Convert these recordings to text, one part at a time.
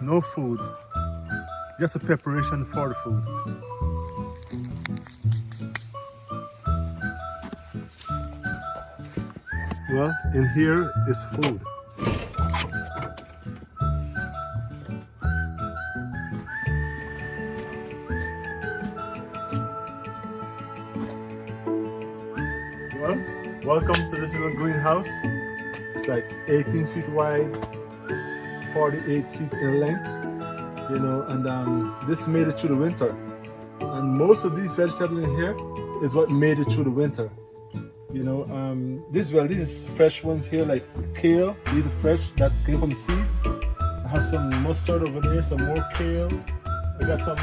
no food, just a preparation for the food. Well, in here is food. Well, welcome to this little greenhouse. It's like 18 feet wide, 48 feet in length, you know, and this made it through the winter. And most of these vegetables in here is what made it through the winter. You know, these is fresh ones here, like kale. These are fresh, that came from seeds. I have some mustard over there, some more kale. I got some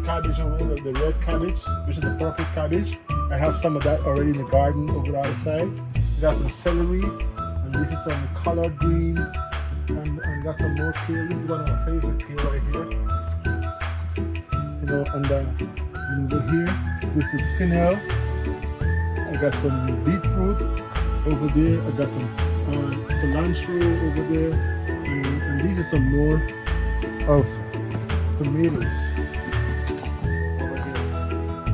cabbage over there, the red cabbage, which is the purple cabbage. I have some of that already in the garden over the other side. I got some celery, and this is some collard greens, and got some more kale. This is one of my favorite kale right here. You know, and over here, this is fennel. I got some beetroot over there. I got some cilantro over there, and these are some more of tomatoes over here.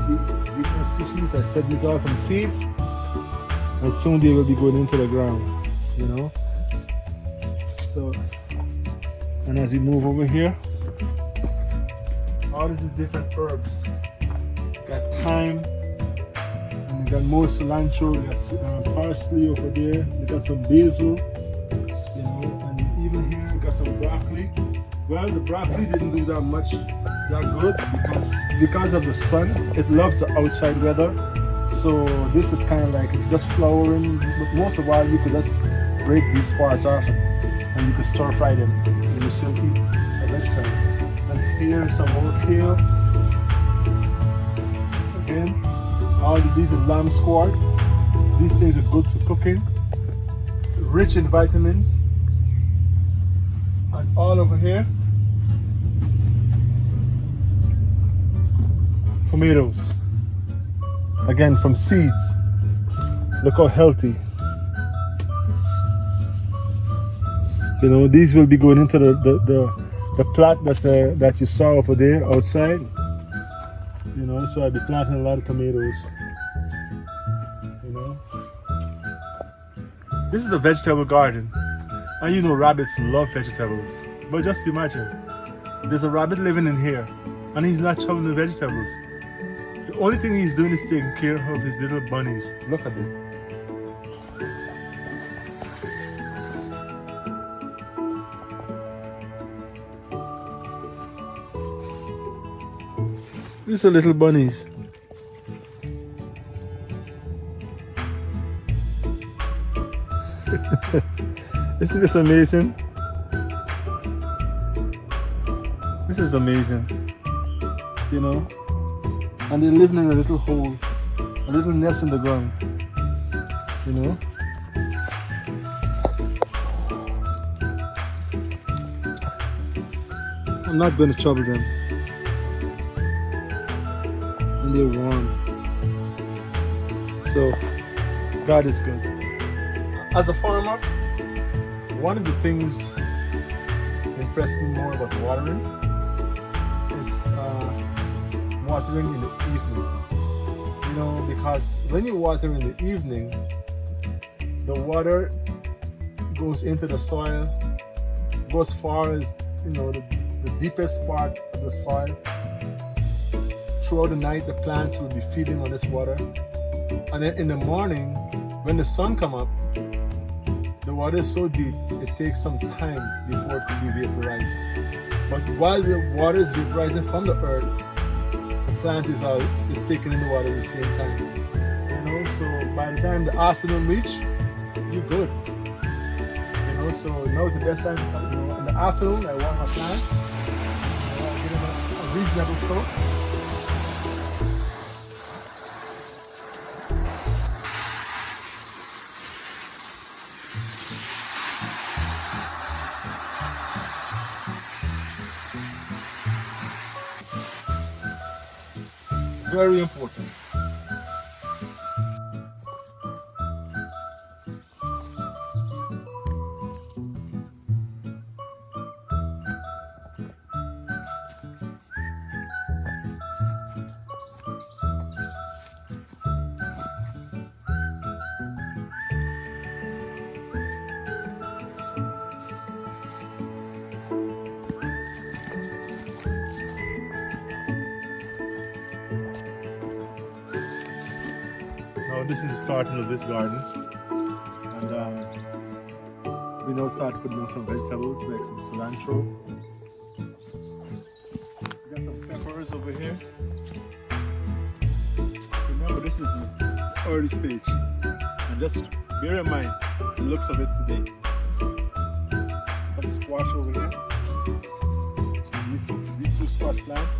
See, you can see these. I set these off from seeds, and soon they will be going into the ground. You know. So, and as we move over here, all these different herbs. Got thyme. We got more cilantro, we got parsley over there, we got some basil, you know, and even here we got some broccoli. Well, the broccoli didn't do that good because of the sun. It loves the outside weather. So this is kind of like, if you just flowering, but most of all you could just break these parts off and you could stir fry them and you still eat a vegetable. And here's some more kale. Again. All of these are lamb squad. These things are good for cooking, rich in vitamins. And all over here, tomatoes. Again, from seeds. Look how healthy. You know, these will be going into the plant that you saw over there outside. You know, so I'll be planting a lot of tomatoes. You know, this is a vegetable garden, and you know rabbits love vegetables. But just imagine, there's a rabbit living in here, and he's not chopping the vegetables. The only thing he's doing is taking care of his little bunnies. Look at this. These are little bunnies. Isn't this amazing? This is amazing. You know? And they're living in a little hole, a little nest in the ground. You know? I'm not going to trouble them. And they're warm. So God is good. As a farmer, one of the things impressed me more about watering is watering in the evening. You know, because when you water in the evening, the water goes into the soil, goes far as, you know, the deepest part of the soil. Throughout the night, the plants will be feeding on this water. And then in the morning, when the sun comes up, the water is so deep, it takes some time before it can be vaporized. But while the water is vaporizing from the earth, the plant is taking in the water at the same time. You know, so by the time the afternoon reach, you're good. You know, so now is the best time. You know, in the afternoon, I want my plant. I give it a reasonable soak. Very important. this is the starting of this garden, and we now start putting on some vegetables like some cilantro. We got some peppers over here. Remember, this is the early stage, and just bear in mind the looks of it today. Some squash over here. These two squash plants.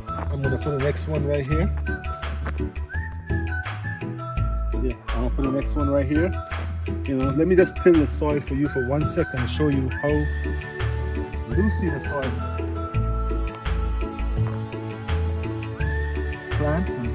I'm gonna put the next one right here. Yeah, I'm gonna put the next one right here. You know, let me just till the soil for you for 1 second and show you how loosey the soil plants and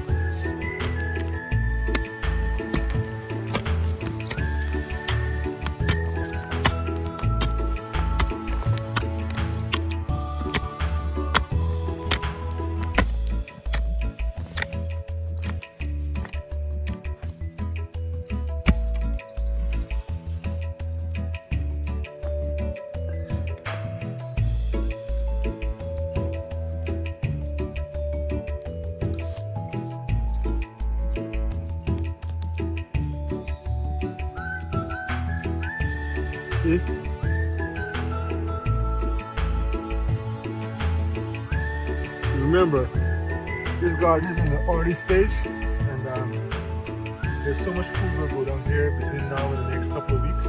see? Remember, this garden is in the early stage, and there's so much food will go down here between now and the next couple of weeks.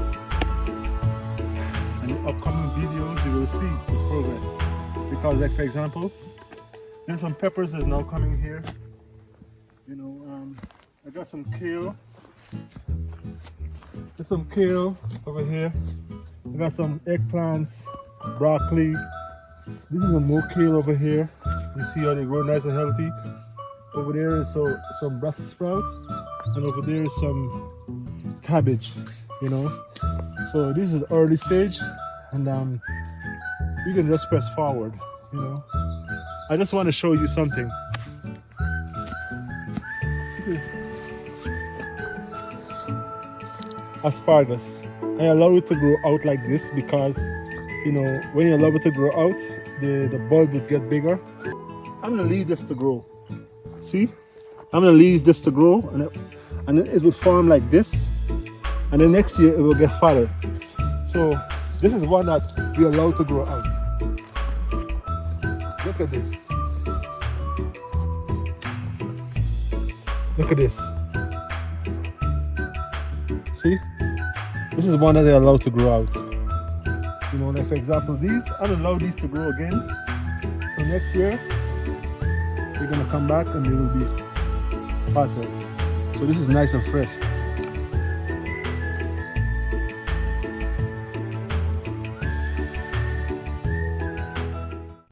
And in upcoming videos, you will see the progress. Because, like for example, there's some peppers that are now coming here. You know, I got some kale. There's some kale over here. I got some eggplants, broccoli. This is a more kale over here. You see how they grow nice and healthy. Over there is some Brussels sprout, and over there is some cabbage. You know, so this is early stage, and we can just press forward. You know, I just want to show you something. This is asparagus. I allow it to grow out like this because, you know, when you allow it to grow out, the bulb would get bigger. I'm gonna leave this to grow. See, I'm gonna leave this to grow, and then it will form like this, and then next year it will get fatter. So this is one that we allow to grow out. Look at this. Look at this. See? This is one that they allow to grow out. You know, like for example, these, I'll allow these to grow again. So next year, they're gonna come back and they will be fatter. So this is nice and fresh.